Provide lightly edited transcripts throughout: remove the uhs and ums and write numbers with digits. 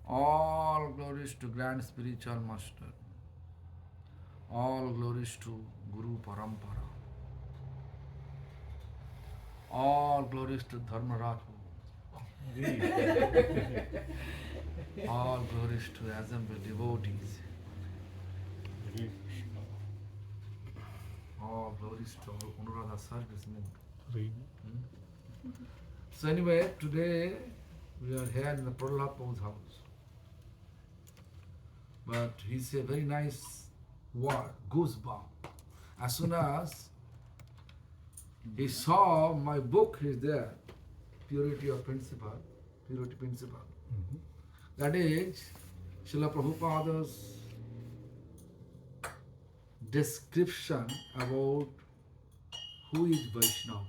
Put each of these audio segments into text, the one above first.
All glories to Grand Spiritual Master. All glories to Guru Parampara. All glories to Dharmaraj. All glories to assembled devotees. All glories to Anuradha servicemen. So anyway, today we are here in the Prahlad Prabhu's house. But he said a very nice word, goosebump. As soon as he saw my book is there, Purity of Principle, Purity Principle. That is Srila Prabhupada's description about who is Vaishnava.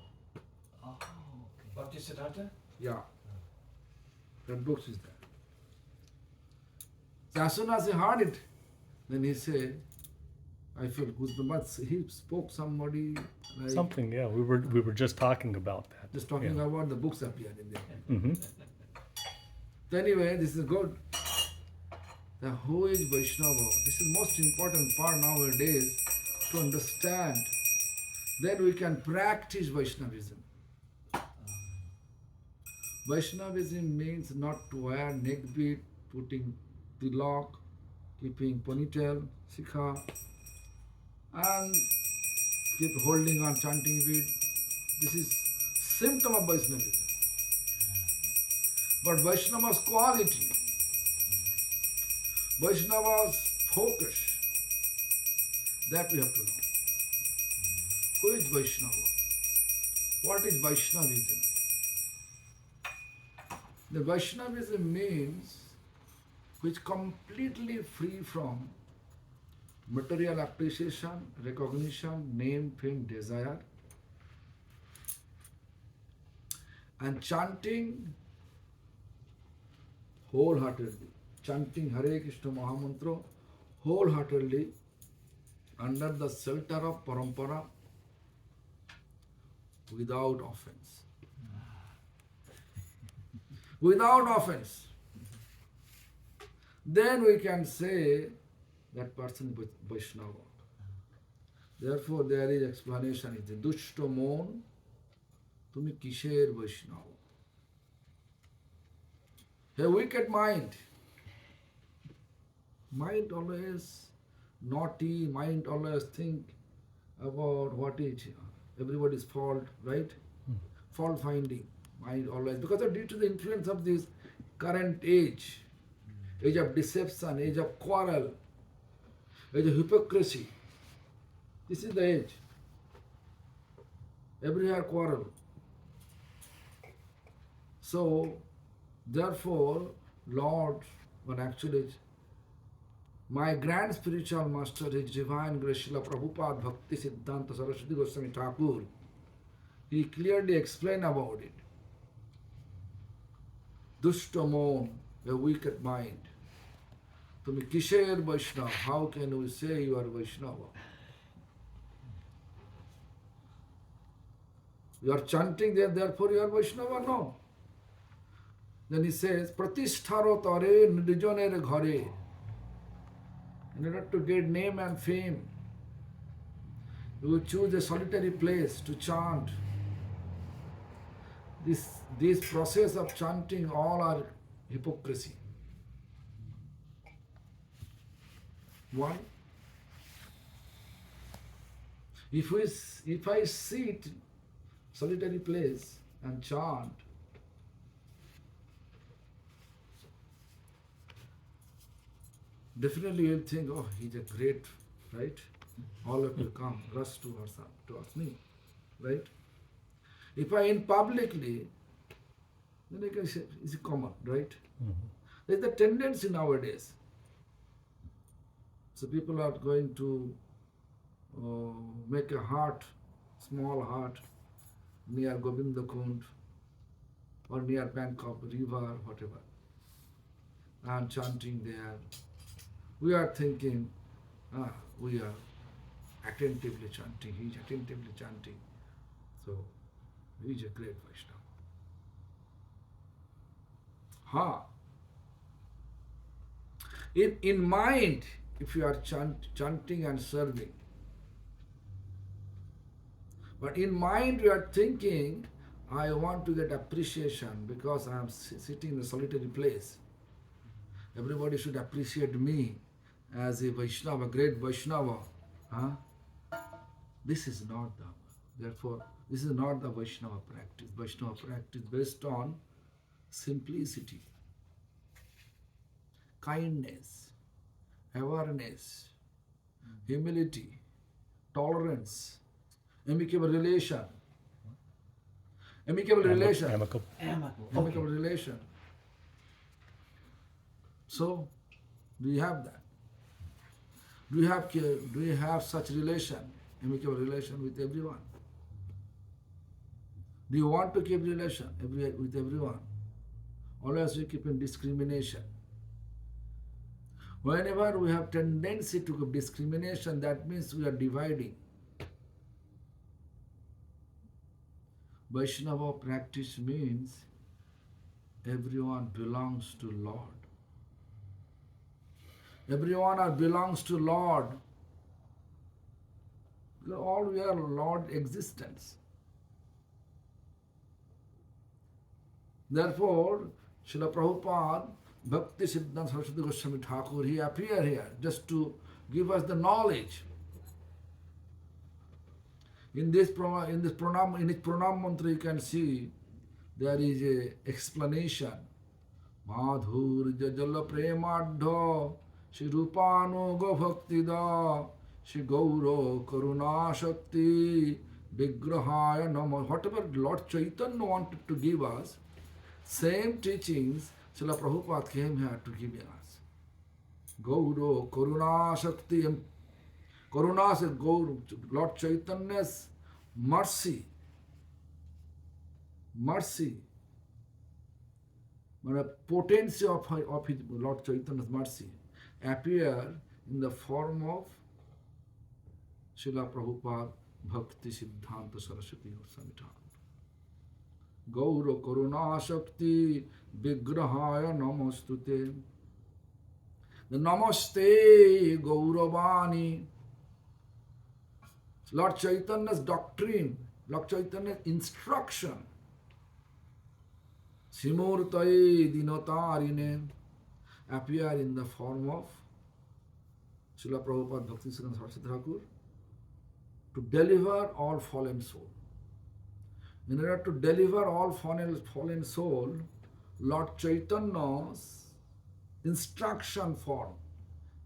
Bhakti Siddhartha? Yeah. That book is there. So as soon as he heard it, then he said, I felt goosebumps. He spoke somebody like Something, yeah. We were just talking about that. just talking Yeah. about the books appeared in there. Mm-hmm. So anyway, this is good. The who is Vaishnava? This is most important part nowadays to understand. Then we can practice Vaishnavism. Vaishnavism means not to wear neck bead, putting tilak, keeping ponytail, sikha, and keep holding on chanting bead. This is symptom of Vaishnavism. But Vaishnava's quality, Vaishnava's focus, that we have to know. Who is Vaishnava? What is Vaishnavism? The Vaishnavism means which completely free from material appreciation, recognition, name, fame, desire, and chanting wholeheartedly, chanting Hare Krishna Mahamantra wholeheartedly under the shelter of parampara without offense. Without offense. Then we can say that person is Vaishnava. Therefore, there is explanation. It's a dushto mon, tumi kisher Vaishnava. A wicked mind. Mind always naughty, mind always think about what is everybody's fault, right? Fault finding, mind always. Because of, due to the influence of this current age of deception, age of quarrel, age of hypocrisy. This is the age. Everywhere quarrel. So, therefore, Lord, when actually my grand spiritual master, His Divine Grace Srila Prabhupada Bhakti Siddhanta Saraswati Goswami Thakur, he clearly explained about it. Dushtamon, a wicked mind. Tumi kisher Vaishnava, how can we say you are Vaishnava? You are chanting there, therefore you are Vaishnava? No. Then he says, Pratistharo tare nijoner ghare. In order to get name and fame, you will choose a solitary place to chant. This process of chanting all are hypocrisy. Why? If I sit solitary place and chant, definitely you'll think, oh, he's a great, right? All of you come, rush towards me, right? If I in publicly, then I can say, it's common, right? There's the tendency nowadays. So people are going to make a heart, small heart, near Govinda Kund or near Bangkok river, whatever, and chanting there. We are thinking, we are attentively chanting, he is attentively chanting. So, he is a great Vaishnava. In mind, if you are chanting and serving, but in mind you are thinking, I want to get appreciation because I am sitting in a solitary place. Everybody should appreciate me as a Vaishnava, great Vaishnava. Huh? This is not the, therefore, this is not the Vaishnava practice. Vaishnava practice based on simplicity, kindness, awareness, humility, tolerance, amicable relation. Amicable relation. Amicable relation. So, do you have that? Do you have such relation, amicable relation with everyone? Do you want to keep relation with everyone? Always we keep in discrimination. Whenever we have tendency to keep discrimination, that means we are dividing. Vaishnava practice means everyone belongs to Lord. Everyone belongs to Lord. All we are Lord existence. Therefore, Srila Prabhupada, Bhakti Siddhanta Saraswati Goswami Thakur, he appeared here just to give us the knowledge. In his pranam mantra you can see there is a explanation. Madhur jala premadho Shri Rupano go bhakti da Shri Gauro karuna shakti vigrahaya nama. Whatever Lord Chaitanya wanted to give us, same teachings Srila Prabhupada came here to give us. Gauro karuna shakti. Karuna is Lord Chaitanya's mercy. Mercy. The potency of his Lord Chaitanya's mercy appear in the form of Srila Prabhupada Bhakti Siddhanta Saraswati Goswami Thakur. Gauro Karuna Shakti Vigrahaya Namastute. The Namaste Gauravani. Lord Chaitanya's doctrine, Lord Chaitanya's instruction, Simurtai Dinotarine, appear in the form of Srila Prabhupada Bhakti Siddhanta Saraswati Thakur to deliver all fallen soul. In order to deliver all fallen soul, Lord Chaitanya's instruction form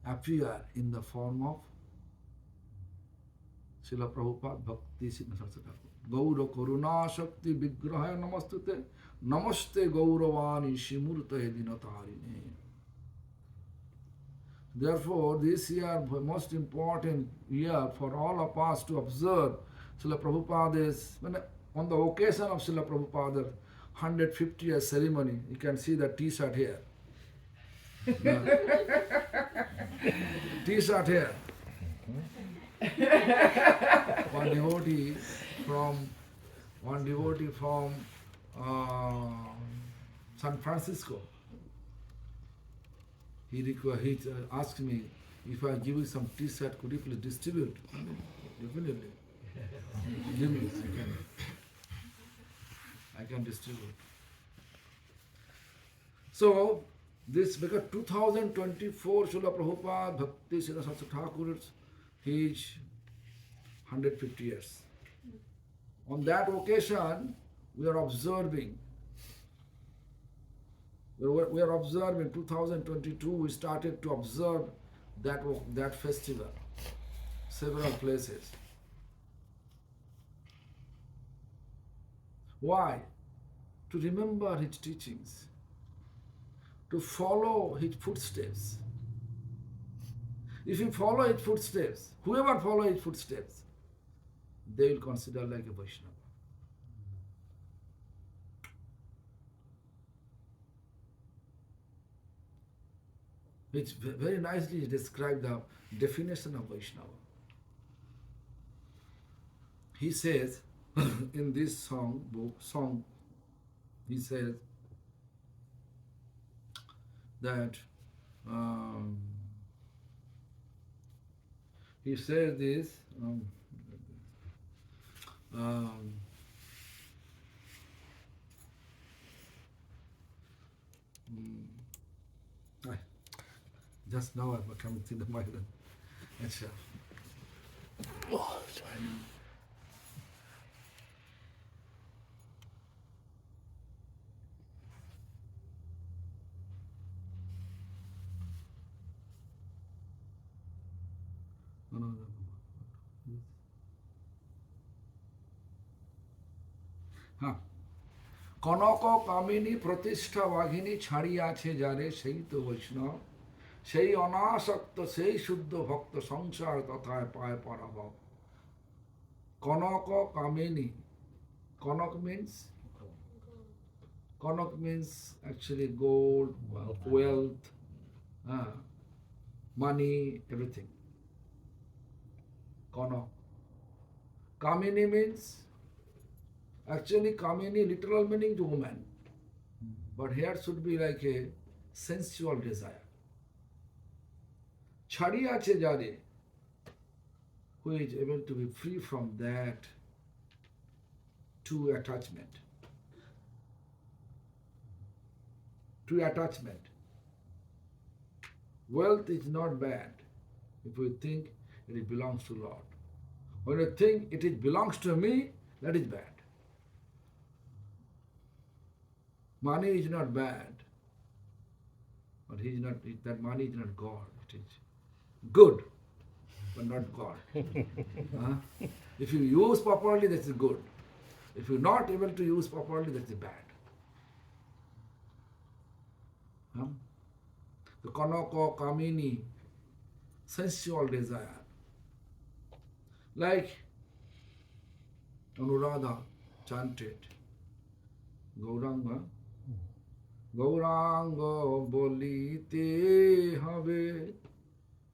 appear in the form of Srila Prabhupada Bhakti Siddhanta Saraswati Thakur. Gaura Karuna Shakti Vigrahaya Namastute Namaste Gauravani Shimurtahe Dinatarine. Therefore, this year, most important year for all of us to observe Srila Prabhupada's, on the occasion of Srila Prabhupada's 150th ceremony, you can see the t-shirt here. T-shirt here. One devotee from San Francisco. He asked me, if I give you some t-shirt, could you please distribute? Definitely. Give me, I can distribute. So, this, because 2024 Srila Prabhupada Bhakti Siddhanta Saraswati Thakur's his 150 years. On that occasion, we are observing 2022, we started to observe that festival, several places. Why? To remember his teachings, to follow his footsteps. If you follow his footsteps, whoever follow his footsteps, they will consider like a Vaishnava. Which very nicely describes the definition of Vaishnava. He says in this song, he says that Um, he says this. Um, I, just now I'm coming to the mind. Achha. Oh, sorry. No, no, no. হ্যাঁ কনক কামিনী প্রতিষ্ঠা বাঘিনী ছাড়িয়াছে যারে সেই তো বৈষ্ণব সেই অনাসক্ত সেই শুদ্ধ ভক্ত সংসার তথায় পায় পরাভব কনক কামিনী Kanak means actually gold, wealth, money, everything. Kano. Kamini means, actually Kamini literal meaning to woman. But here should be like a sensual desire. Chadiyache jare, who is able to be free from that to attachment. To attachment. Wealth is not bad if we think it belongs to Lord. When you think it belongs to me, that is bad. Money is not bad, but that money is not God. It is good, but not God. If you use properly, that is good. If you're not able to use properly, that is bad. The Kanaka, Kamini, sensual desire. Like Anuradha chanted, Gauranga, Gauranga bolite habe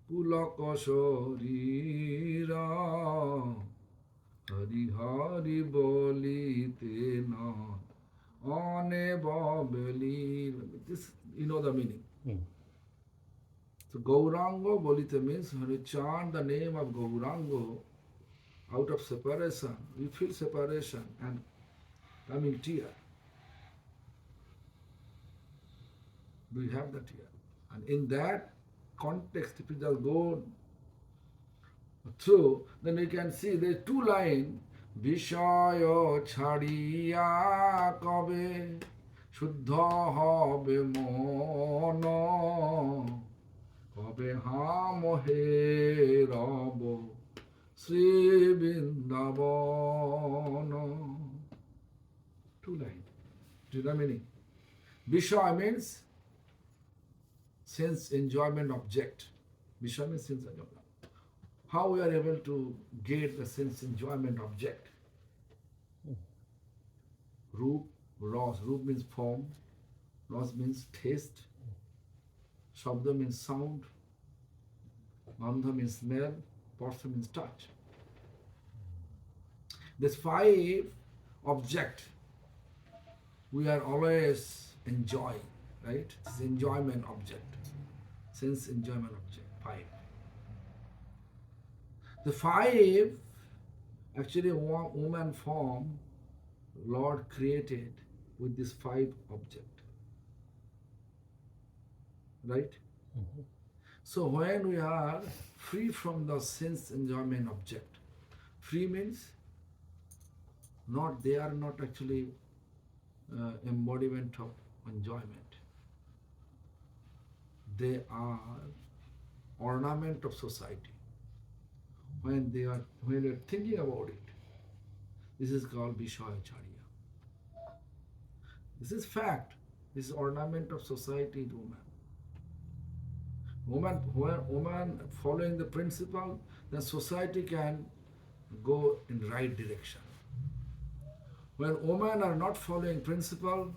pulaka sharira, Hari Hari bolite na ane babeli. This, you know the meaning. So Gauranga bolite means when you chant the name of Gauranga, out of separation, we feel separation and coming tear. Do you have that tear? And in that context, if you just go through, then you can see there are two lines. Vishaya chadiya kabe shuddha habe mono kabe ha mohe rabo Sri Vindavana. Two lines. Do you know the meaning? Vishaya means sense enjoyment object. Vishaya means sense enjoyment. How we are able to get the sense enjoyment object? Roop, ras. Roop means form. Ras means taste. Shabda means sound. Gandha means smell. Person means touch. This five object we are always enjoying, right? This enjoyment object, sense enjoyment object, five. The five, actually woman form, Lord created with this five object, right? So when we are free from the sense enjoyment object, free means they are not actually embodiment of enjoyment. They are ornament of society. When you are thinking about it, this is called Vishayacharya. This is fact. This is ornament of society to woman. Woman following the principle, then society can go in right direction. When women are not following principle,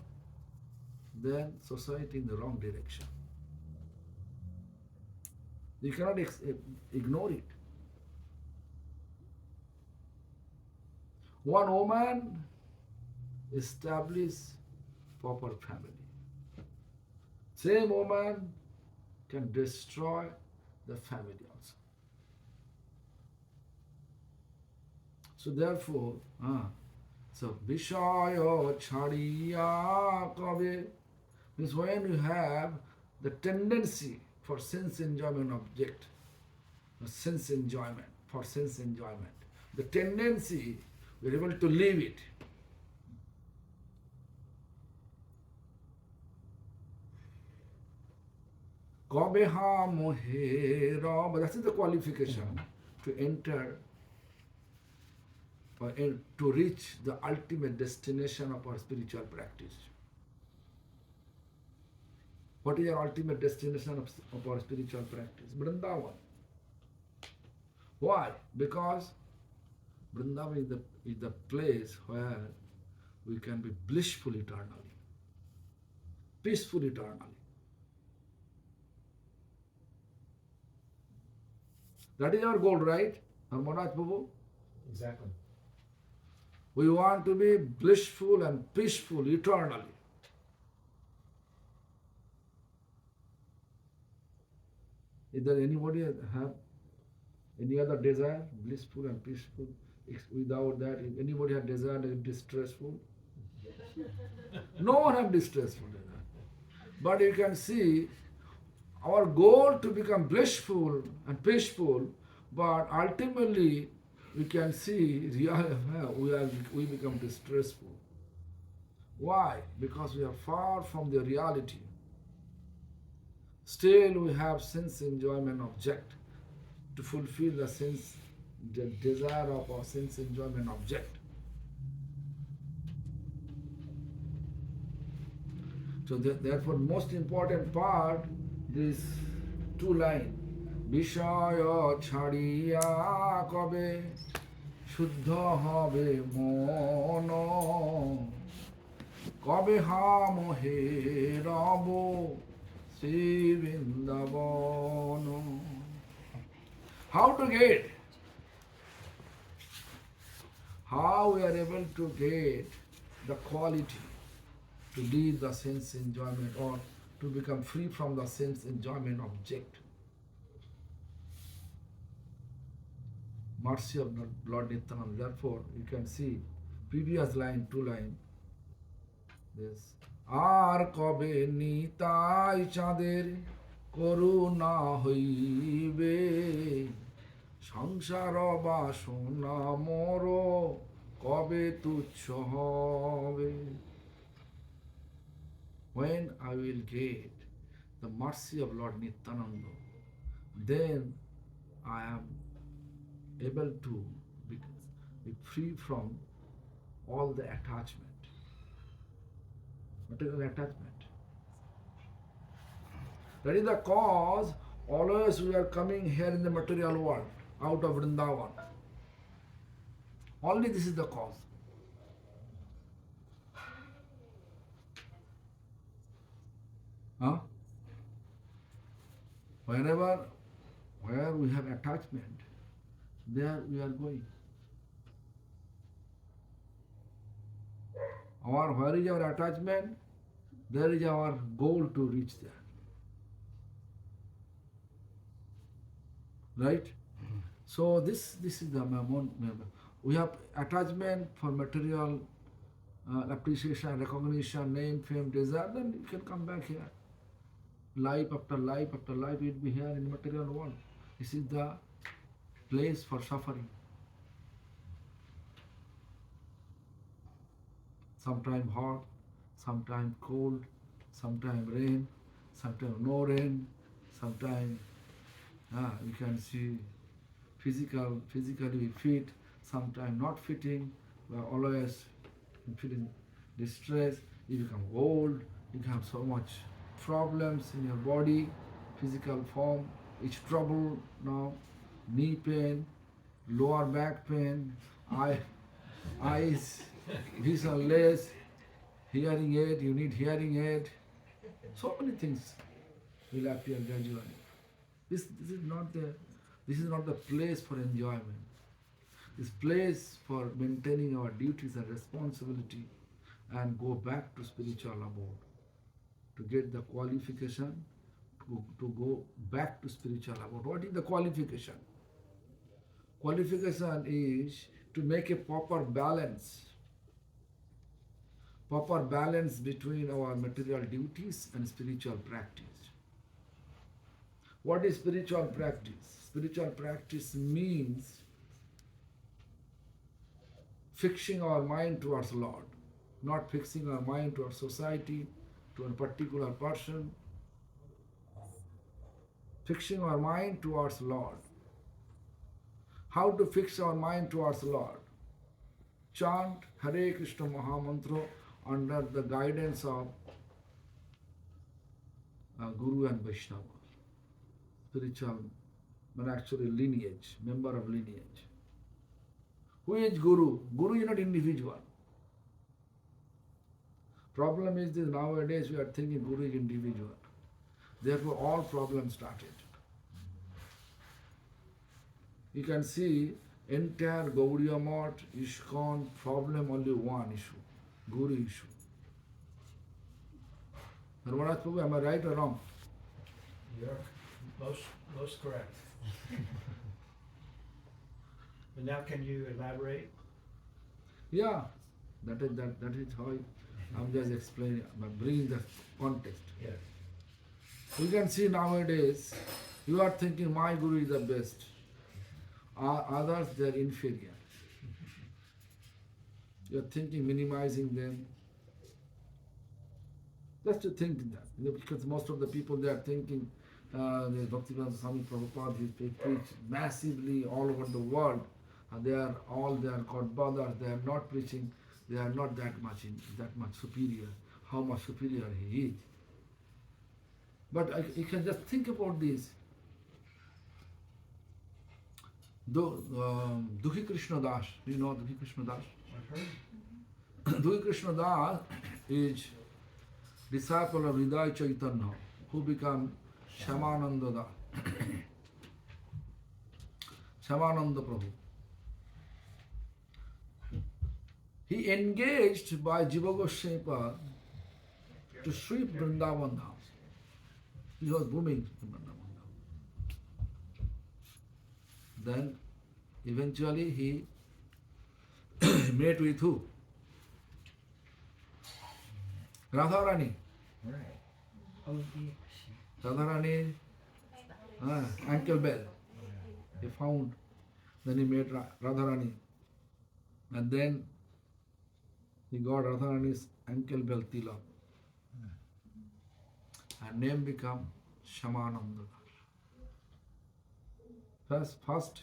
then society in the wrong direction. You cannot ignore it. One woman establishes proper family. Same woman can destroy the family also. So therefore, so Vishaya Chadiya Kabe means when you have the tendency for sense enjoyment object, sense enjoyment, for sense enjoyment, the tendency, we are able to leave it. Kabeha mohera, but that is the qualification to enter or to reach the ultimate destination of our spiritual practice. What is our ultimate destination of our spiritual practice? Vrindavan. Why? Because Vrindavan is the place where we can be blissful eternally, peaceful eternally. That is our goal, right? Maharaj Prabhu? Exactly. We want to be blissful and peaceful eternally. Is there anybody have any other desire, blissful and peaceful? Without that, if anybody have desire that is distressful? No one have distressful desire. But you can see our goal to become blissful and peaceful, but ultimately we can see we become distressful. Why? Because we are far from the reality. Still we have sense enjoyment object to fulfill the sense, the desire of our sense enjoyment object. So therefore most important part, this two line, Vishaya chadiya kabe shuddha habe mono kabe ha mohe rabo Sri Vrindavana. How to get? How we are able to get the quality to lead the sense enjoyment or to become free from the sense enjoyment object. Mercy of Lord Nityananda. Therefore, you can see previous line, two line. This. আর কবে নিতাই চাঁদের করুণা হইবে সংসার বাসনা মোর কবে তুচ্ছ হবে. When I will get the mercy of Lord Nityananda, then I am able to be free from all the attachment. Material attachment. That is the cause always we are coming here in the material world, out of Vrindavan. Only this is the cause. Where we have attachment, there we are going. Where is our attachment, there is our goal to reach there. Right? So this is the we have attachment for material appreciation, recognition, name, fame, desire, then you can come back here. Life after life after life, it will be here in the material world. This is the place for suffering. Sometime hot, sometime cold, sometime rain, sometime no rain, sometime you can see physically fit, sometime not fitting. We are always feeling distress. You become old, you have so much problems in your body, physical form, it's trouble now, knee pain, lower back pain, eyes, visionless, hearing aid, you need hearing aid. So many things will appear gradually. This is not the place for enjoyment. This place for maintaining our duties and responsibility and go back to spiritual abode to get the qualification, to go back to spiritual about what is the qualification. Qualification is to make a proper balance between our material duties and spiritual practice. What is spiritual practice? Spiritual practice means fixing our mind towards Lord, not fixing our mind towards society, to a particular person. Fixing our mind towards Lord. How to fix our mind towards Lord? Chant Hare Krishna Mahamantra under the guidance of Guru and Vaishnava. Spiritual, but actually lineage, member of lineage. Who is Guru? Guru is not individual. Problem is this, nowadays we are thinking Guru is individual. Therefore all problems started. You can see entire Gaudiya Math, ISKCON, problem only one issue, Guru issue. Maharaj Prabhu, am I right or wrong? You're most correct. But now can you elaborate? Yeah, that is how I'm just explaining, I'm bringing the context. Yes. You can see nowadays, you are thinking my Guru is the best. Others, they are inferior. You are thinking, minimizing them. Just to think that, because most of the people they are thinking, Bhaktivedanta Swami Prabhupada, he preached massively all over the world. They are called brothers. They are not preaching. They are not that much superior. How much superior he is. But you can just think about this. Dukhi Krishna Das. Do you know Dukhi Krishna Das? I've heard. Dukhi Krishna Das is disciple of Hridaya Chaitanya, who become Shamananda Das. Shamananda Prabhu. He engaged by Jiva Goswami Pad to sweep Vrindavan Dham. He was booming in Vrindavan Dham. Then eventually he met with who? Radharani. Right. Oh, yes. Radharani, ankle bell. He found. Then he met Radharani. And then he got Radharani's ankle bell tilak. Her name became Shamananda. First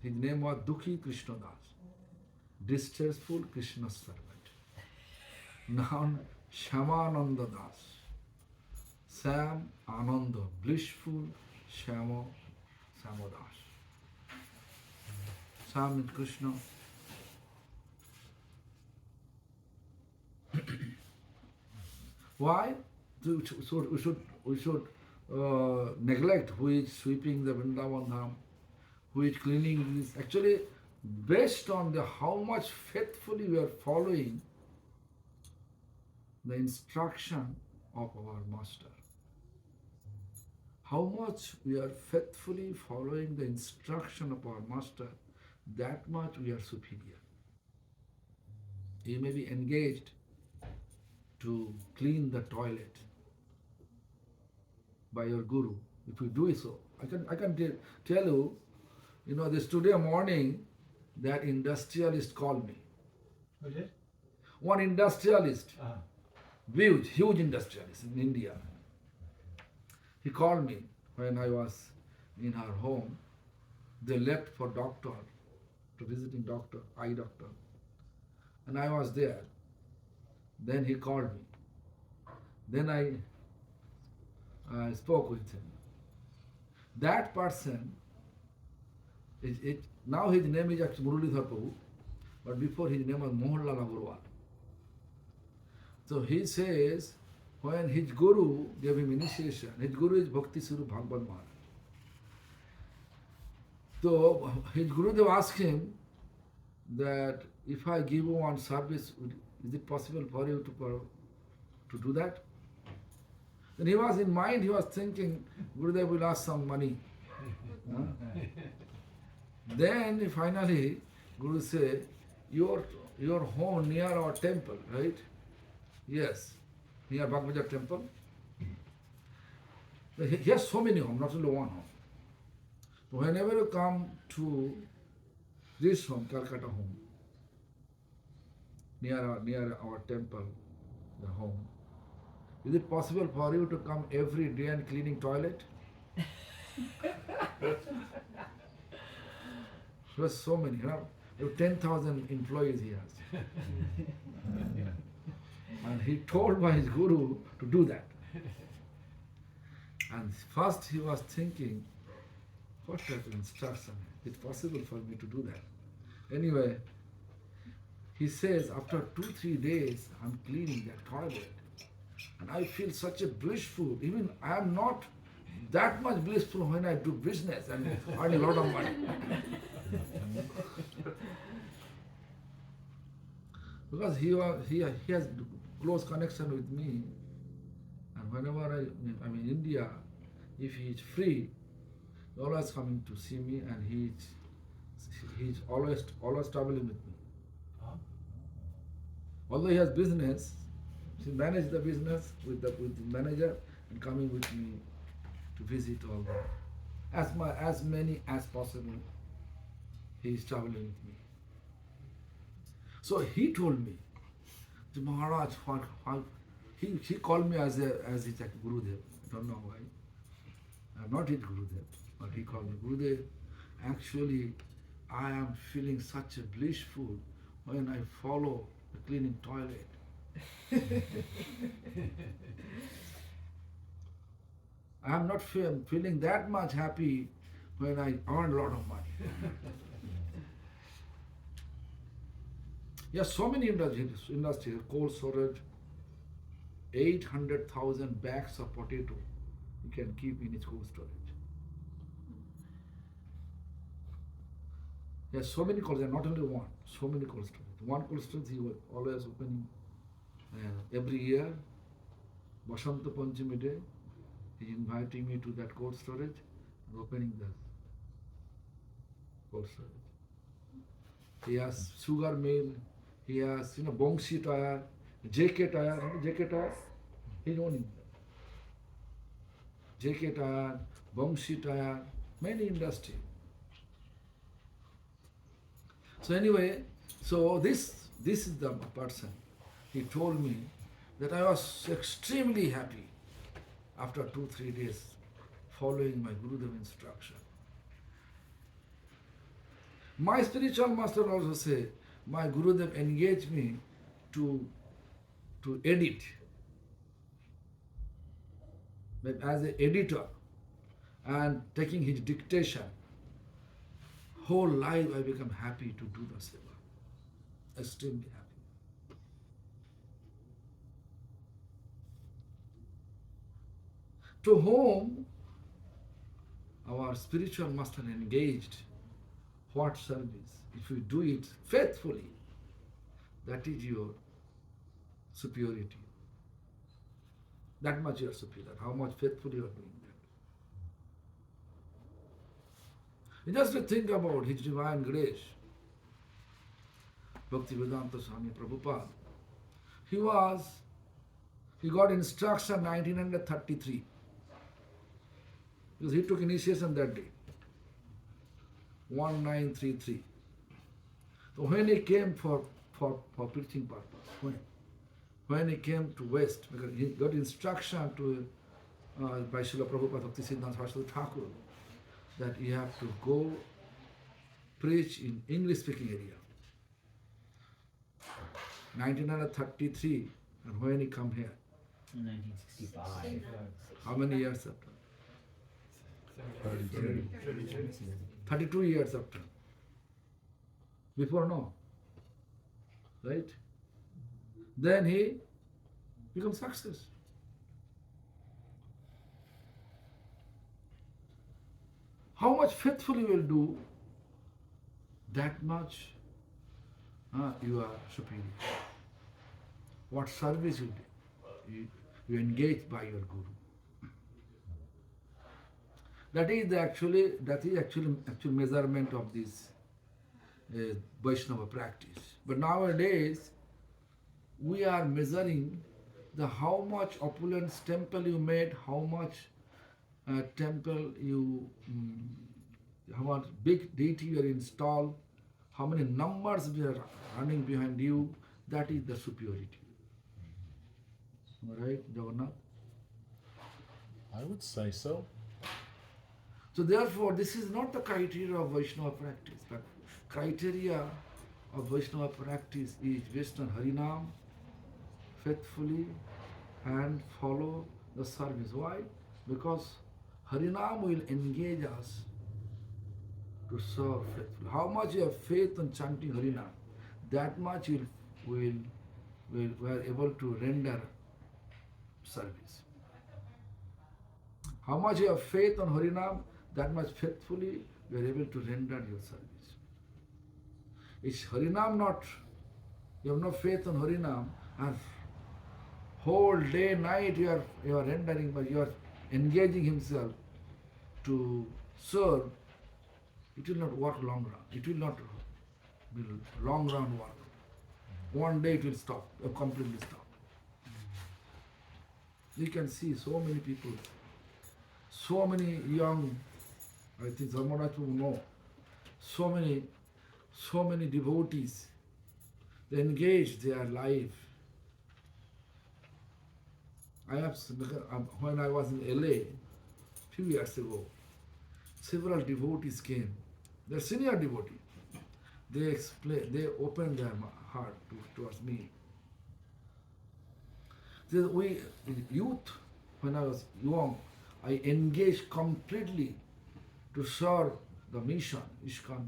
his name was Dukhi Krishna Das, distressful Krishna's servant. Now Shamananda Das, Sam Ananda, blissful Shama Das. Sam is Krishna. Why? We should neglect who is sweeping the Vrindavan Dham, who is cleaning this. Actually, based on how much faithfully we are following the instruction of our Master. How much we are faithfully following the instruction of our Master, that much we are superior. You may be engaged to clean the toilet by your Guru. If you do so, I can tell you, this today morning, that industrialist called me. Who did? One industrialist, huge industrialist in India. He called me when I was in her home. They left for visiting doctor, eye doctor. And I was there. Then he called me. Then I spoke with him. That person, now his name is actually Muralidhar Prabhu, but before his name was Mohanlal Agarwal. So he says, when his Guru gave him initiation, his Guru is Bhakti Swarup Bhagavad Maharaj. So his Gurudev asked him that if I give you one service, is it possible for you to do that? Then he was in mind, he was thinking, Gurudev will ask some money. Huh? Then finally, Guru said, your home near our temple, right? Yes, near Bhagavad temple. He has so many homes, not only one home. So whenever you come to this home, Calcutta home, near our temple, the home, is it possible for you to come every day and cleaning toilet? He has so many, 10,000 employees he has. And he told by his guru to do that. And first he was thinking, what type of instruction? Is it possible for me to do that? Anyway, he says, after 2-3 days, I'm cleaning that toilet. And I feel such a blissful, even I am not that much blissful when I do business and earn a lot of money. Because he has close connection with me, and whenever I'm in India, if he is free, he's always coming to see me, and he's always traveling with me. Although he has business, he manages the business with the manager and coming with me to visit all that. As many as possible, he is traveling with me. So he told me, Maharaj, he called me as his Gurudev. I don't know why. I'm not his Gurudev, but he called me Gurudev. Actually, I am feeling such a blissful when I follow the cleaning toilet. I am not feeling that much happy when I earn a lot of money. Yes, so many industries, cold storage, 800,000 bags of potato you can keep in its cold storage. Yes, so many cold storage, not only one, so many cold storage. One cold storage he was always opening every year. Vasanta Panchami day, he inviting me to that cold storage and opening the cold storage. He has sugar mill, he has Bongsi tire, JK tire, JK tire, he's owning them. JK tire, Bongsi tire, many industry. So anyway, so this is the person. He told me that I was extremely happy after 2-3 days following my Gurudev instruction. My spiritual master also said, my Gurudev engaged me to edit, as an editor and taking his dictation. Whole life I become happy to do the seva. Extremely happy. To whom our spiritual master engaged, what service? If you do it faithfully, that is your superiority. That much you are superior. How much faithfully you are doing that. You just to think about His Divine Grace, Bhakti Vedanta Swami Prabhupada. He got instruction 1933. Because he took initiation that day. 1933. So when he came for preaching purpose, when he came to West, because he got instruction by Srila Prabhupada Bhakti Siddhanta Saraswati Thakur that he have to go preach in English speaking area. 1933, and when he come here? 1965. How many years after? 32 years after. Before no. Right? Then he becomes success. How much faithfully you will do, that much you are superior. What service you do, you engage by your Guru. That is actual measurement of this Vaishnava practice. But nowadays we are measuring the how much opulence temple you made, how much temple you, how much big deity you install, how many numbers we are running behind you. That is the superiority. Am I right, Jagannath? I would say so. So therefore, this is not the criteria of Vaishnava practice. The criteria of Vaishnava practice is based on Harinam, faithfully, and follow the service. Why? Because Harinam will engage us to serve faithfully. How much you have faith on chanting Harinam, that much you are able to render service. How much you have faith on Harinam, that much faithfully you are able to render your service. Is Harinam not, you have no faith on Harinam, and whole day, night you are rendering, but you are engaging himself to serve, it will not work long run. It will not be long run work. One day it will stop, completely stop. You can see so many people, so many young, I think Dharmaraj will know, so many devotees, they engage their life. When I was in LA, few years ago, several devotees came. They're senior devotees. They opened their heart towards me. We, youth, when I was young, I engaged completely to serve the mission, ISKCON.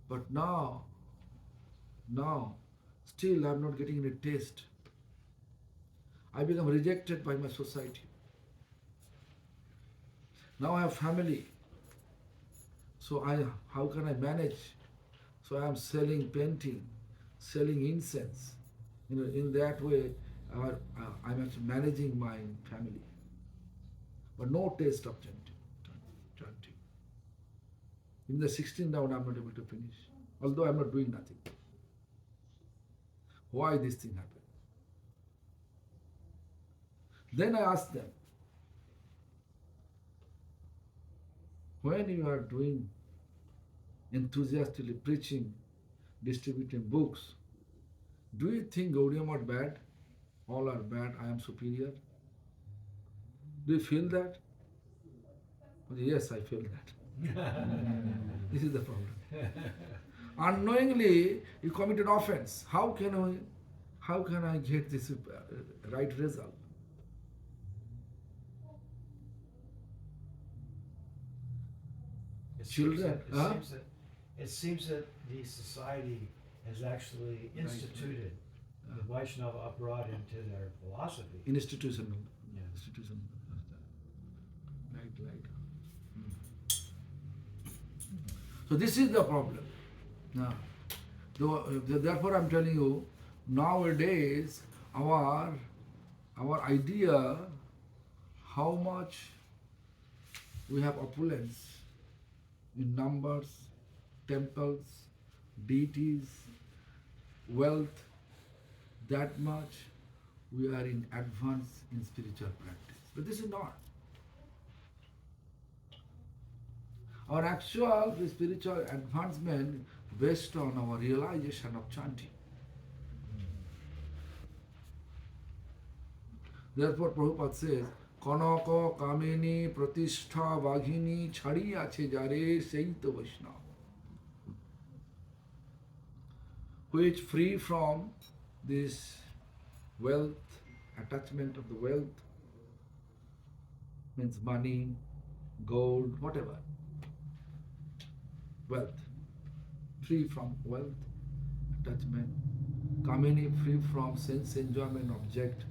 But now, still I'm not getting any taste. I become rejected by my society. Now I have family. So how can I manage? So I am selling painting, selling incense. In that way, I'm actually managing my family. But no taste of chanting. In the 16th round, I'm not able to finish. Although I'm not doing nothing. Why this thing happened? Then I asked them, when you are doing enthusiastically preaching, distributing books, do you think Gaudiya are bad? All are bad, I am superior? Do you feel that? Yes, I feel that. This is the problem. Unknowingly, you committed offense. How can I get this right result? It seems that the society has actually instituted the Vaishnava abroad into their philosophy. Institutional. Yeah. Institutional. Right. So this is the problem. Now, therefore I'm telling you, nowadays our idea how much we have opulence in numbers, temples, deities, wealth, that much we are in advance in spiritual practice. But this is not. Our actual spiritual advancement based on our realization of chanting. Therefore Prabhupada says, Kanaka Kamini Pratishtha Vaghini Chhadi Ache Jare Saita Vaishnava, which free from this wealth, attachment of the wealth, means money, gold, whatever. Wealth, free from wealth, attachment. Kamini, free from sense enjoyment object.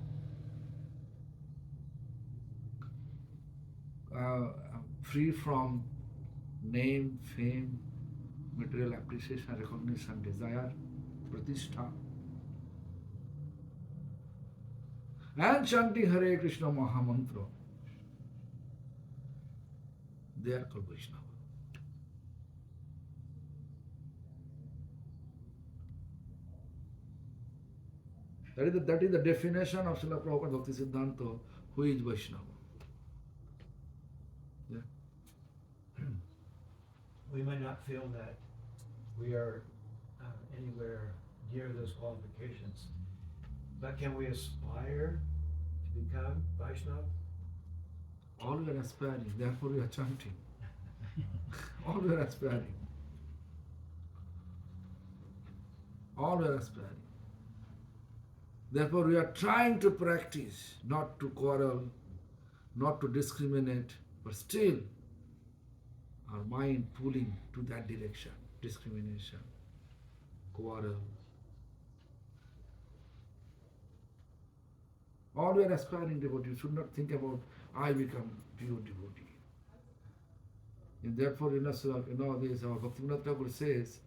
Free from name, fame, material appreciation, recognition, desire, pratishtha. And chanting Hare Krishna Mahamantra. They are called Vaishnava. That is the definition of Srila Prabhupada Bhakti Siddhanta, who is Vaishnava. Yeah. We might not feel that we are anywhere near those qualifications, but can we aspire to become Vaishnava? All we are aspiring, therefore we are chanting. All we are aspiring. All we are aspiring. Therefore we are trying to practice, not to quarrel, not to discriminate, but still our mind pulling to that direction, discrimination, quarrel. All we are aspiring devotee should not think about I become pure devotee. And therefore, this our Bhaktivinoda Thakur says,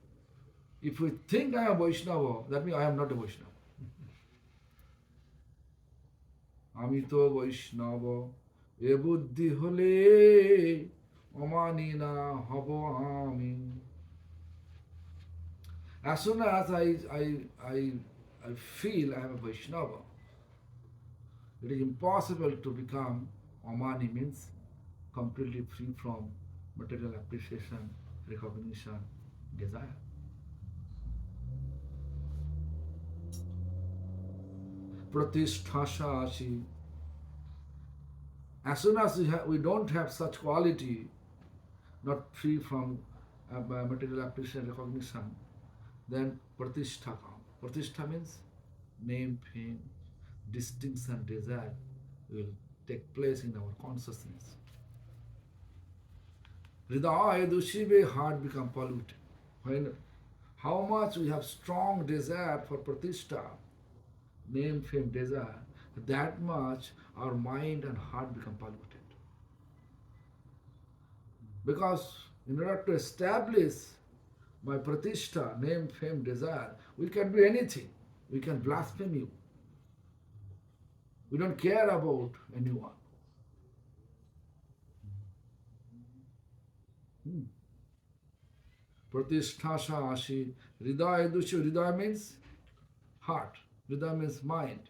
if we think I am Vaishnava, that means I am not a Vaishnava. Ami to Vaishnava, e buddhi hole, amanina habo ami. As soon as I feel I am a Vaishnava, it is impossible to become Amani, means completely free from material appreciation, recognition, desire. Pratisthasha ashi. As soon as we don't have such quality, not free from material appreciation, recognition, then pratishtha comes. Pratishtha means name, fame, distinction, desire will take place in our consciousness. Hridaya dushive, heart become polluted. When how much we have strong desire for pratishtha, name, fame, desire, that much our mind and heart become polluted. Because in order to establish my pratishtha, name, fame, desire, we can do anything. We can blaspheme you. We don't care about anyone. Pratisthasha ashi, hridaya dushiva. Hridaya means heart. Hridaya means mind.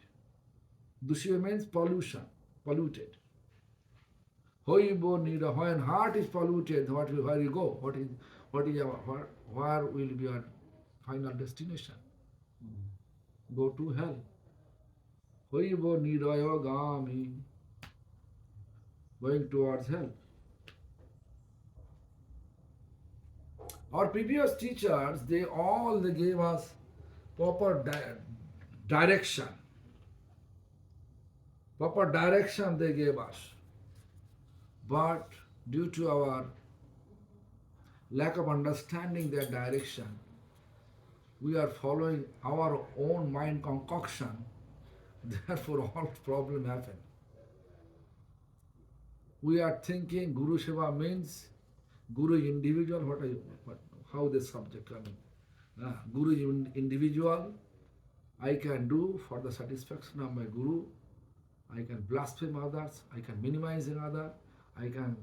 Dushiva means pollution, polluted. Hoibo nida. When heart is polluted, where you go? Where will be your final destination? Go to hell. Hoibo nidaya gami. Going towards hell. Our previous teachers, they gave us proper direction. Proper direction they gave us. But due to our lack of understanding their direction, we are following our own mind concoction. Therefore, all problem happen. We are thinking Guru Seva means Guru individual. How this subject coming? Guru individual. I can do for the satisfaction of my Guru. I can blaspheme others. I can minimize another. I can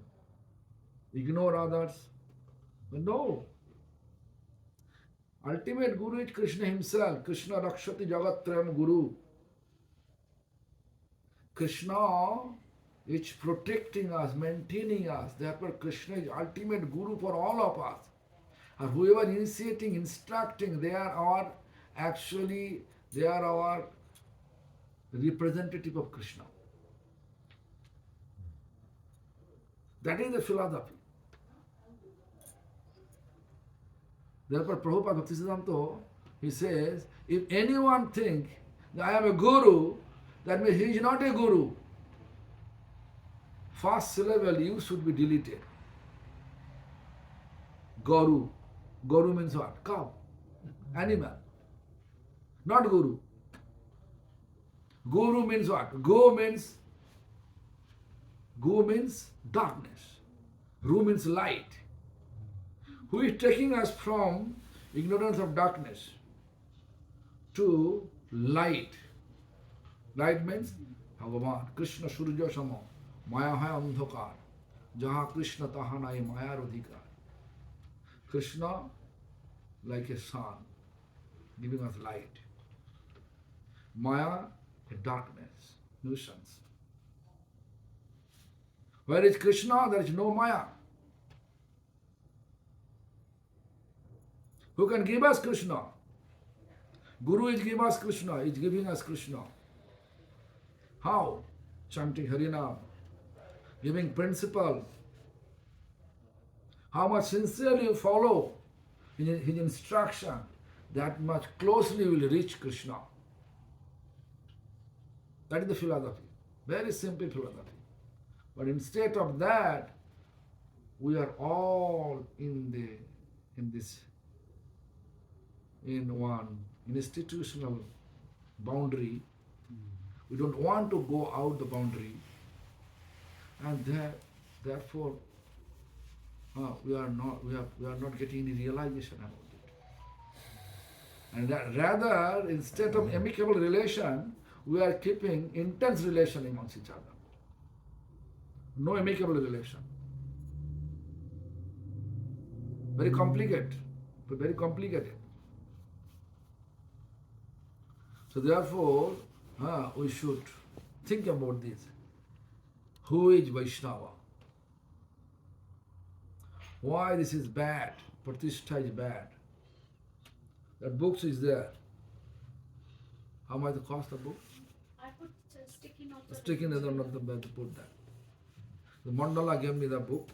ignore others. But no. Ultimate Guru is Krishna himself. Krishna Rakshati Jagatram Guru. Krishna is protecting us, maintaining us. Therefore, Krishna is ultimate Guru for all of us. And whoever initiating, instructing, they are our representative of Krishna. That is the philosophy. Therefore, Prabhupada Bhakti Siddhanta, he says, if anyone think that I am a guru, that means he is not a guru. First syllable you should be deleted. Guru. Guru means what? Cow. Animal. Not guru. Guru means what? Go means darkness. Ru means light. Who is taking us from ignorance of darkness to light. Light means Bhagavan, Krishna Surya Sama, Maya hai andhakar. Jaha Krishna taha nai mayar adhikar. Krishna like a sun, giving us light. Maya, a darkness, nuisance. Where is Krishna? There is no Maya. Who can give us Krishna? Guru is giving us Krishna, is giving us Krishna. How? Chanting Harinam, giving principle. How much sincerely you follow his instruction, that much closely will reach Krishna. That is the philosophy. Very simple philosophy. But instead of that, we are all in one institutional boundary. We don't want to go out the boundary, and therefore we are not getting any realization about it. And that rather, instead of amicable relation, we are keeping intense relation amongst each other. No amicable relation. Very complicated. Very complicated. So therefore, we should think about this. Who is Vaishnava? Why this is bad? Pratishtha is bad. That books is there. How much the cost of books? I put sticky notes. Sticky notes are not the best to put that. The Mandala gave me the book.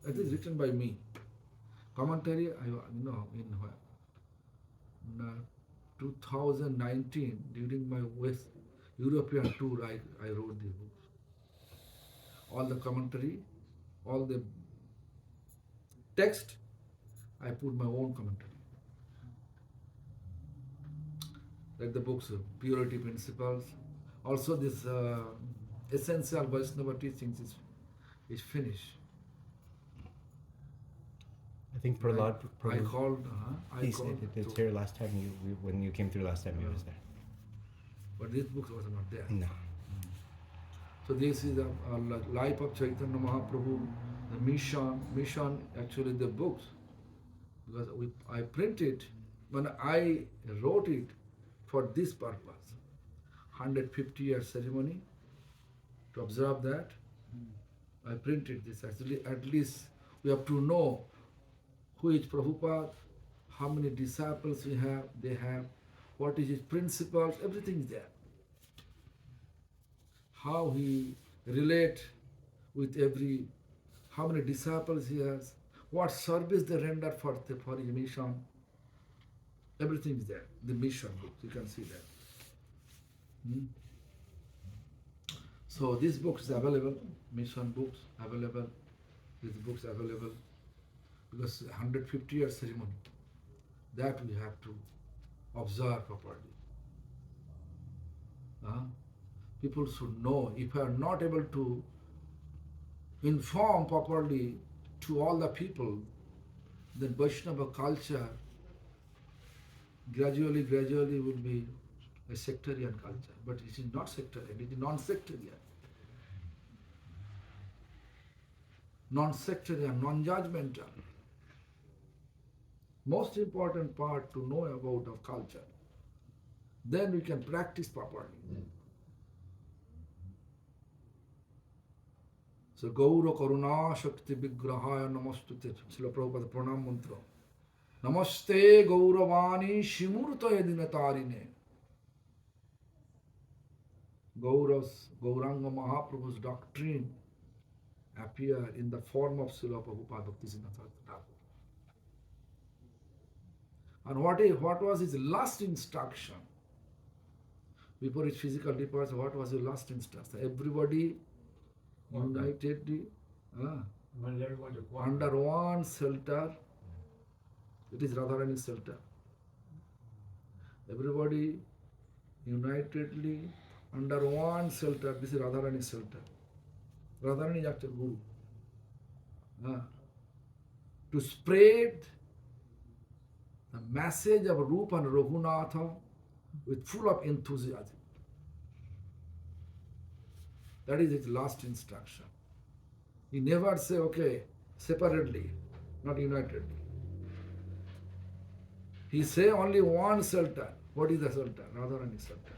It is written by me. Commentary, in 2019, during my West European tour, I wrote these books. All the commentary, all the text, I put my own commentary. Like the books, Purity Principles. Also this essential Vaishnava teachings is finished. I think Prahlad. I called. He said it's here last time when you came through last time. He was there. But this book was not there. No. So this is the life of Chaitanya Mahaprabhu, the mission actually the books, because I printed when I wrote it for this purpose, 150-year ceremony. To observe that, I printed this. Actually, at least we have to know who is Prabhupada, how many disciples they have, what is his principles, everything is there. How he relate with how many disciples he has, what service they render for his mission. Everything is there. The mission book, you can see that. So this book is available, mission books available, these books available, because 150-year ceremony, that we have to observe properly. People should know. If I am not able to inform properly to all the people, then Vaishnava culture gradually will be a sectarian culture. But it is not sectarian, it is non-sectarian. Non-sectarian, non-judgmental. Most important part to know about our culture. Then we can practice properly. So Gaura Karuna Shakti Vigrahaya Namastute, Srila Prabhupada Pranam Mantra. Namaste Gauravani Shimurta Yadinatarine. Gauranga Mahaprabhu's doctrine appeared in the form of Srila Prabhupada Bhaktisiddhanta Thakur. And what was his last instruction? Before his physical departure, what was his last instruction? Everybody unitedly under one shelter. It is Radharani shelter. Everybody unitedly under one shelter. This is Radharani shelter. Radharani is actual Guru. To spread the message of Rupa and Raghunatha with full of enthusiasm. That is his last instruction. He never say, okay, separately, not unitedly. He say only one Sultan. What is the Sultan? Radharani Sultan.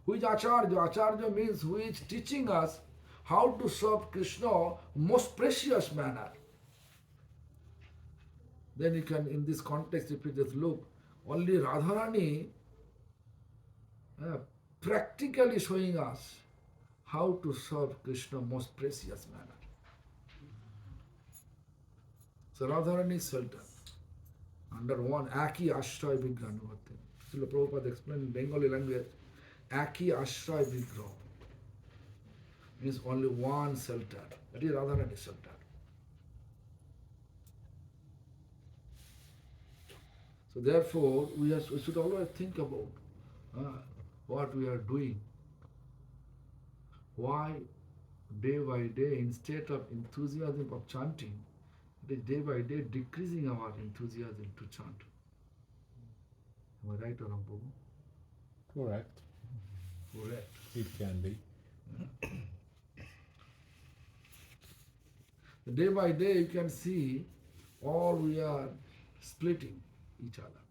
Who is Acharya? Acharya means who is teaching us how to serve Krishna most precious manner. Then you can, in this context, if you just look, only Radharani practically showing us how to serve Krishna most precious manner. So Radharani is Sultan. Under one, Aki Ashray Vigraha. Srila Prabhupada explained in Bengali language, Aki Ashray Vigraha means only one Sultan. That is Radharani Sultan. So therefore, we should always think about what we are doing. Why day by day, instead of enthusiasm of chanting, it is day by day decreasing our enthusiasm to chant. Am I right or wrong, Prabhu? Correct. Correct. It can be. Day by day, you can see all we are splitting each other.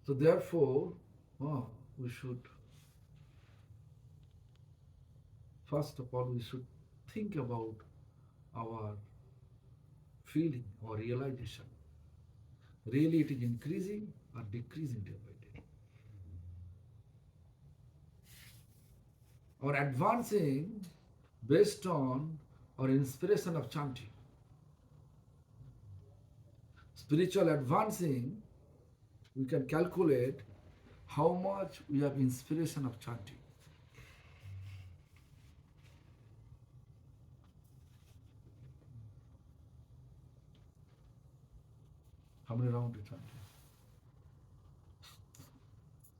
So therefore, we should, first of all, we should think about our feeling or realization. Really it is increasing or decreasing day by day. Or advancing based on our inspiration of chanting. Spiritual advancing, we can calculate how much we have inspiration of chanting. How many rounds you chanting?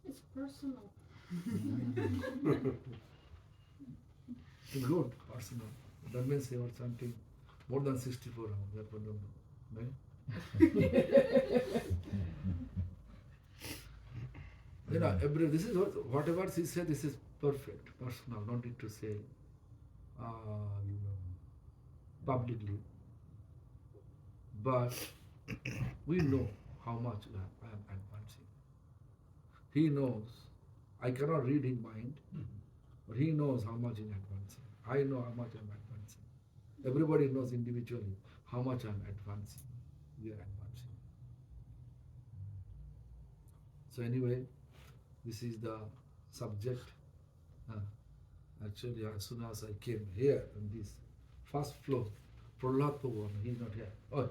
It's personal. It's good, personal. That means you are chanting more than 64 rounds. That one don't know. Right? This is whatever she said, this is perfect, personal, don't need to say publicly. But we know how much I am advancing. He knows. I cannot read his mind, but he knows how much he is advancing. I know how much I am advancing. Everybody knows individually how much I am advancing. We are advancing. So anyway, this is the subject. Actually, as soon as I came here on this first floor, Prahlad Prabhu, he is not here. Oh,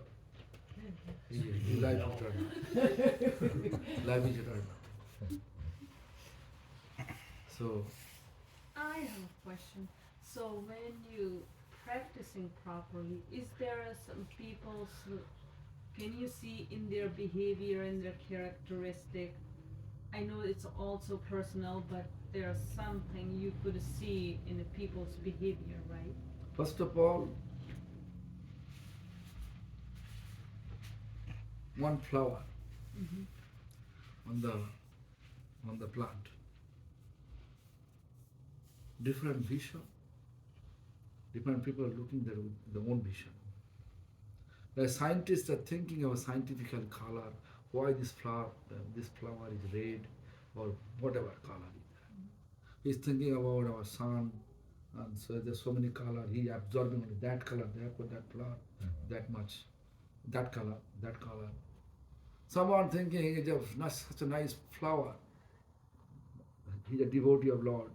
he live returned. Live is returned. So, I have a question. So when you practicing properly, is there some people's, can you see in their behavior and their characteristic? I know it's also personal, but there's something you could see in the people's behavior, right? first of all, one flower on the plant. Different vision. Different people are looking there with their own vision. The scientists are thinking of a scientific color, why this flower is red or whatever color is there. He's thinking about our sun, and so there's so many colors. He absorbing only that color, therefore that flower, that much, that color, that color. Someone thinking it's such a nice flower. He's a devotee of Lord.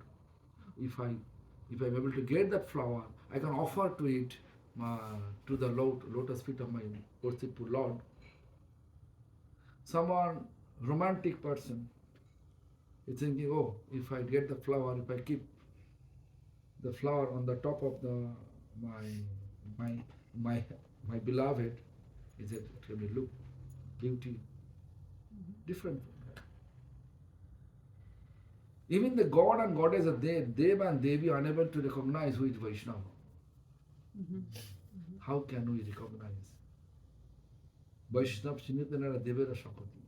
If I'm able to get that flower, I can offer to it to the lotus feet of my worshipful Lord. Someone romantic person is thinking, oh, if I get the flower, if I keep the flower on the top of my beloved, is it will look beauty different. Even the God and Goddess are there, Deva and Devi are unable to recognize who is Vaishnava. How can we recognize? Vaishnava Sinitanara Devera Shakati.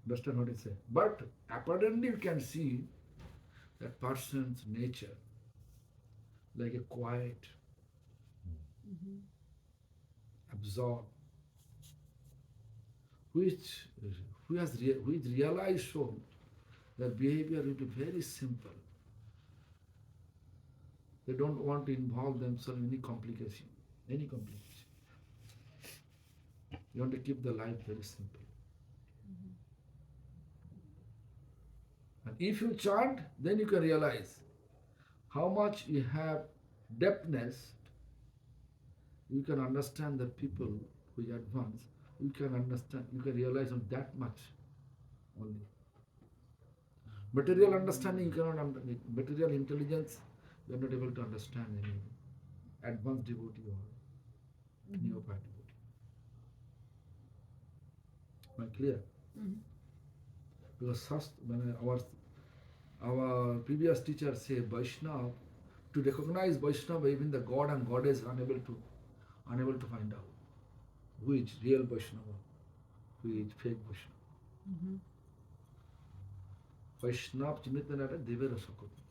Understand what I say? But apparently you can see that person's nature like a quiet, absorbed, which which realized shown that behavior will be very simple. They don't want to involve themselves in any complication. Any complication. You want to keep the life very simple. And if you chant, then you can realize how much you have depthness. You can understand the people who advance. You can understand, you can realize on that much only. Material understanding, you cannot understand. Material intelligence, you are not able to understand any advanced devotee or neophyte devotee. Am I clear? Because when our previous teacher say Vaishnava, to recognize Vaishnava, even the God and Goddess are unable to find out who is real Vaishnava, who is fake Vaishnava. Vaishnava Chinitanara Devera Sakoti.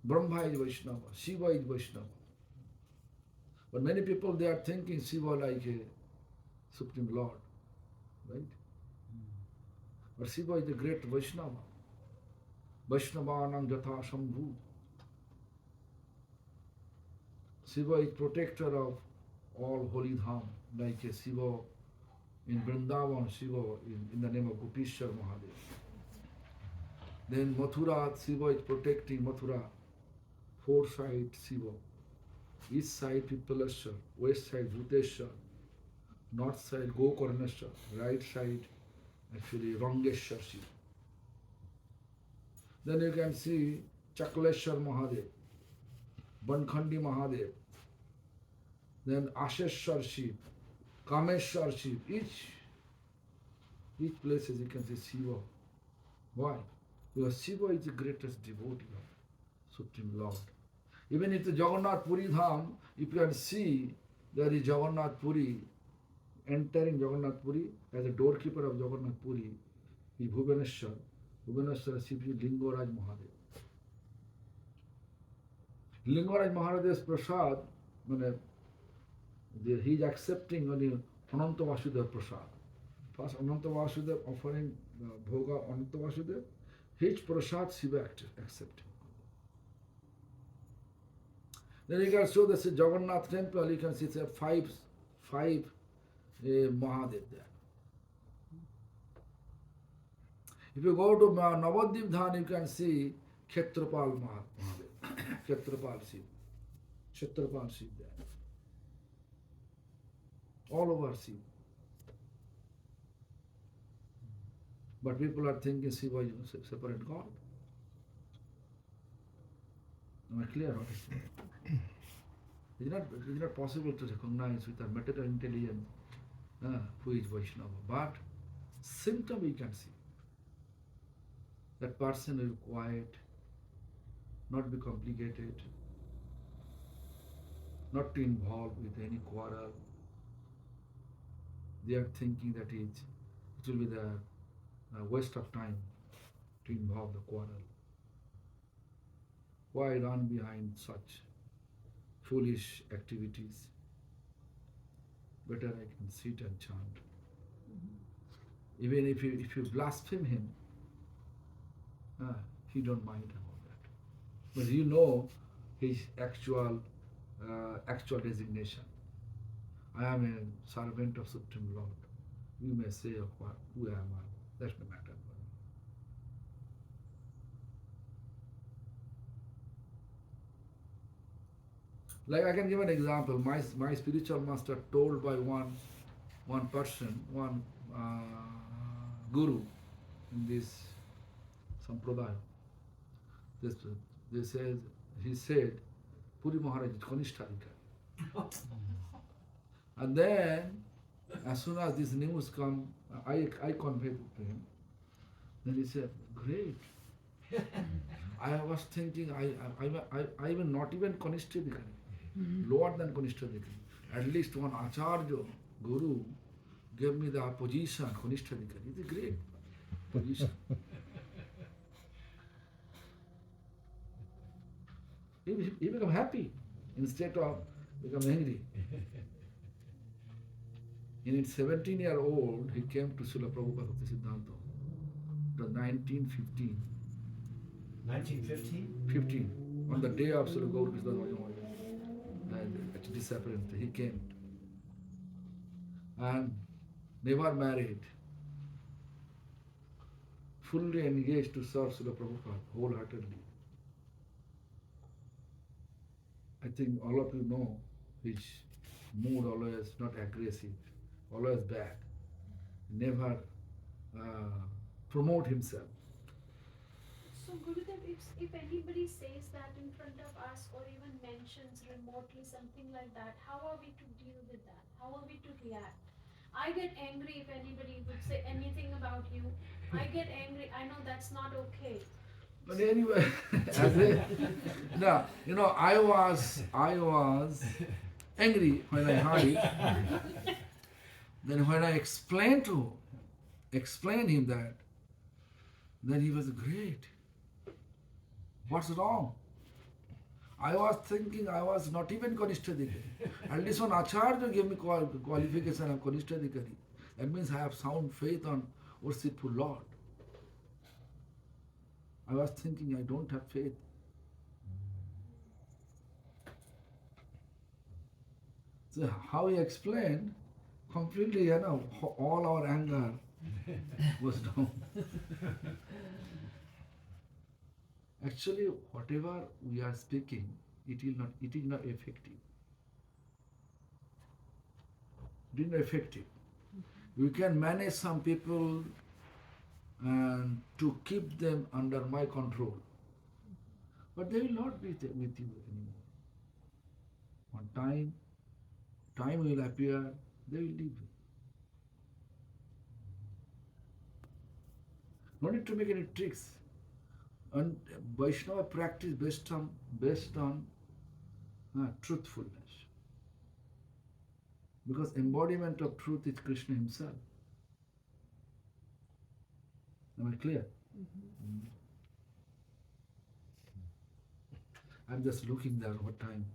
Brahma is Vaishnava, Shiva is Vaishnava. But many people they are thinking Shiva like a Supreme Lord, right? But Shiva is the great Vaishnava. Vaishnavanam Jatha Shambhu. Shiva is protector of all holy dham, like a Shiva in Vrindavan, Shiva in the name of Gopishwar Mahadev. Then Mathura, Shiva is protecting Mathura, four side Shiva. East side Pipalaswar, west side Bhuteshwar, north side Gokarneshwar, right side actually Rangeshwar Shiva. Then you can see Chakleshwar Mahadev, Bankhandi Mahadev, then Asheshwar Shiva, Kameshwar Shiva. Each places you can see Shiva. Why? Because Shiva is the greatest devotee of Supreme Lord. Even if the Jagannath Puri Dham, if you can see there is Jagannath Puri, entering Jagannath Puri as a doorkeeper of Jagannath Puri is Bhubaneswar. Bhubaneswar Shiva is Lingaraj Mahadev. Lingaraj Maharaja's prasad, he is accepting only Ananta Vasudeva prasad. First Ananta Vasudeva offering Bhoga Ananta Vasudeva, his prasad Shiva accepting. Then you can show this Jagannath temple, you can see there are five Mahadev there. If you go to Navadvip Dhan, you can see Kshetrapal Mahadev, Kshetrapal Shiva, Kshetrapal Shiva there. All over Shiva. But people are thinking Shiva is a separate God. Am I clear? It is not possible to recognize with our material intelligence who is Vaishnava. But symptom we can see. That person is quiet, not be complicated, not to involve with any quarrel. They are thinking that it will be the waste of time to involve the quarrel. Why run behind such foolish activities? Better I can sit and chant. Even if you blaspheme him, he don't mind about that. But you know his actual designation. I am a servant of Supreme Lord. You may say of what, who am I? That's the matter. Like I can give an example. My spiritual master told by one person, one guru in this sampradaya. He said, Puri Maharaja is Kanishthadikari. And then, as soon as this news come, I conveyed it to him. Then he said, great. I was thinking, I even not even Kanishthadikari, lower than Kanishthadikari. At least one Acharya, Guru, gave me the position, Kanishtadikari. It's a great position. He become happy instead of become angry. In his 17-year-old, he came to Srila Prabhupada Bhakti Siddhanta. It was 1915. 1915? 15. On the day of Srila Gaur Krishna and at disappearance, he came. And never married. Fully engaged to serve Srila Prabhupada wholeheartedly. I think all of you know his mood always not aggressive, always back, never promote himself. So Gurudev, if anybody says that in front of us or even mentions remotely something like that, how are we to deal with that? How are we to react? I get angry if anybody would say anything about you. I get angry. I know that's not okay. But anyway, I was angry when I heard it. Then when I explained him that, then he was great. What's wrong? I was thinking I was not even Kanishtadikari. At least one Acharya gave me qualification of Kanishtadikari. That means I have sound faith on worshipful Lord. I was thinking I don't have faith. So how he explained, completely, all our anger was down. Actually, whatever we are speaking, it is not effective. It is not effective. You can manage some people and to keep them under my control. But they will not be with you anymore. One time will appear, they will leave you. No need to make any tricks. And Vaishnava practice based on truthfulness. Because embodiment of truth is Krishna himself. Am I clear? Mm-hmm. I'm just looking there what time.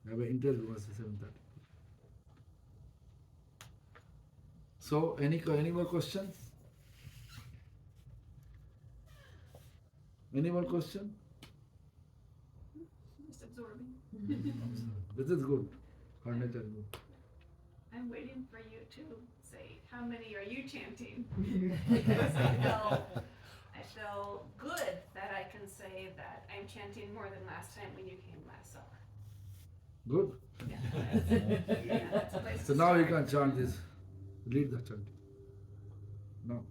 I have an interview at 7:30. So, any more questions? Any more question? Just absorbing. This is good. Furniture is good. I'm waiting for you to say, how many are you chanting? Because I feel good that I can say that I'm chanting more than last time when you came last summer. Good. That's a place So to now you start. can chant this. Lead the chanting. Now.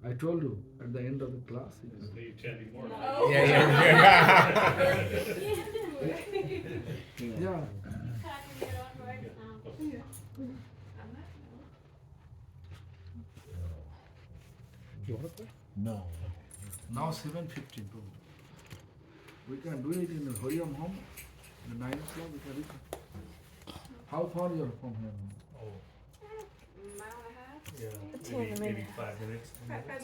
I told you at the end of the class. You chanting more. No. Yeah. Yeah. Patting your own words now. On that note, You want to play? No. Now 7:50. We can do it in the Hariyam home. The 9 o'clock we can reach. How far you are from here? Oh, mile and a half? yeah. maybe? Maybe 5 minutes. Five